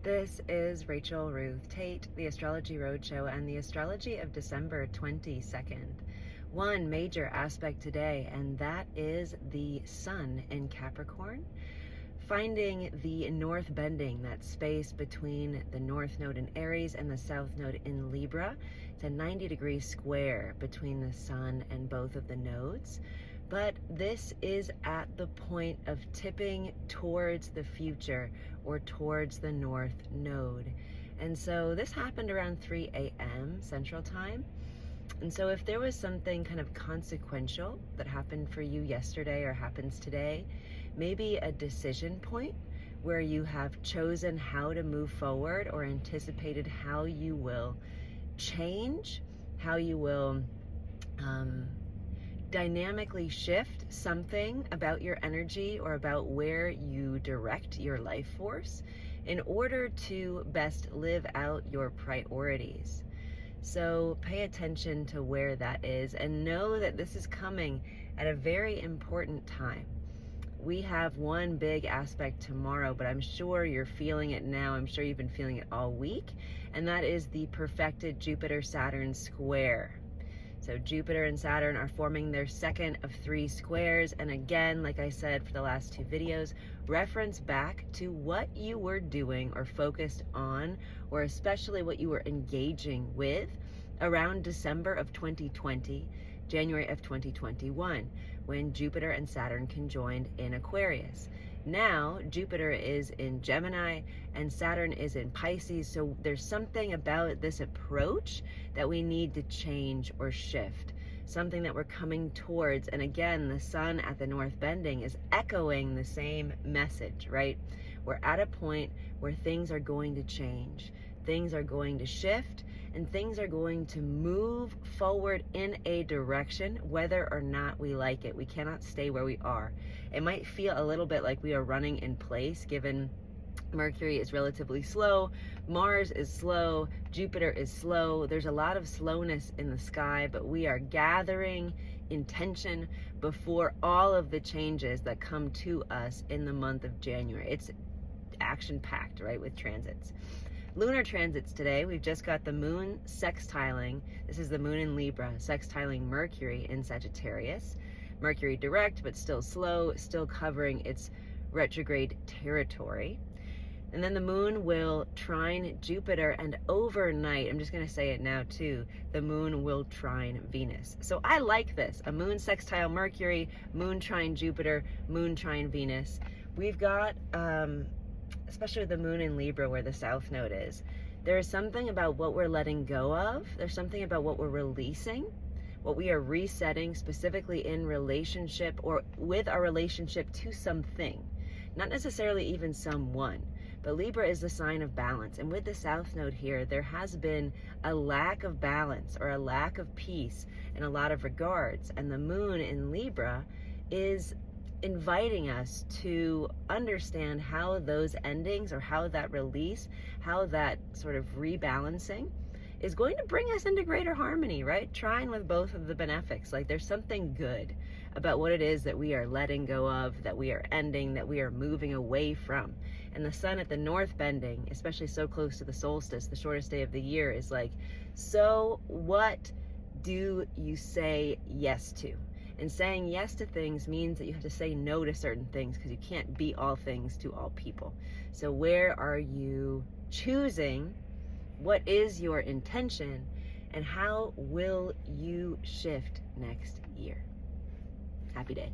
This is Rachel Ruth Tate, the Astrology Roadshow, and the astrology of December 22nd. One major aspect today, and that is the sun in Capricorn, finding the north bending, that space between the north node in Aries and the south node in Libra. It's a 90-degree square between the sun and both of the nodes. But this is at the point of tipping towards the future or towards the north node. And so this happened around 3 a.m. Central Time. And so if there was something kind of consequential that happened for you yesterday or happens today, maybe a decision point where you have chosen how to move forward or anticipated how you will change, how you will dynamically shift something about your energy or about where you direct your life force in order to best live out your priorities. So pay attention to where that is and know that this is coming at a very important time. We have one big aspect tomorrow, but I'm sure you're feeling it now. I'm sure you've been feeling it all week, and that is the perfected Jupiter-Saturn square. So Jupiter and Saturn are forming their second of 3 squares. And again, like I said for the last 2 videos, reference back to what you were doing or focused on, or especially what you were engaging with around December of 2020, January of 2021, when Jupiter and Saturn conjoined in Aquarius. Now, Jupiter is in Gemini and Saturn is in Pisces, so there's something about this approach that we need to change or shift, something that we're coming towards. And again, the sun at the north bending is echoing the same message, right? We're at a point where things are going to change, things are going to shift, and things are going to move forward in a direction, whether or not we like it. We cannot stay where we are. It might feel a little bit like we are running in place, given Mercury is relatively slow, Mars is slow, Jupiter is slow. There's a lot of slowness in the sky, but we are gathering intention before all of the changes that come to us in the month of January. It's action-packed, right, with transits. Lunar transits today. We've just got the moon sextiling. This is the moon in Libra, sextiling Mercury in Sagittarius. Mercury direct, but still slow, still covering its retrograde territory. And then the moon will trine Jupiter, and overnight, I'm just going to say it now too, the moon will trine Venus. So I like this, a moon sextile Mercury, moon trine Jupiter, moon trine Venus. We've got, especially the moon in Libra where the south node is, there is something about what we're letting go of. There's something about what we're releasing, what we are resetting, specifically in relationship or with our relationship to something, not necessarily even someone. But Libra is the sign of balance. And with the south node here, there has been a lack of balance or a lack of peace in a lot of regards. And the moon in Libra is inviting us to understand how those endings or how that release, how that sort of rebalancing is going to bring us into greater harmony, right? Trine with both of the benefics. Like there's something good about what it is that we are letting go of, that we are ending, that we are moving away from. And the sun at the north bending, especially so close to the solstice, the shortest day of the year, is like, so what do you say yes to? And saying yes to things means that you have to say no to certain things, because you can't be all things to all people. So where are you choosing? What is your intention? And how will you shift next year? Happy day.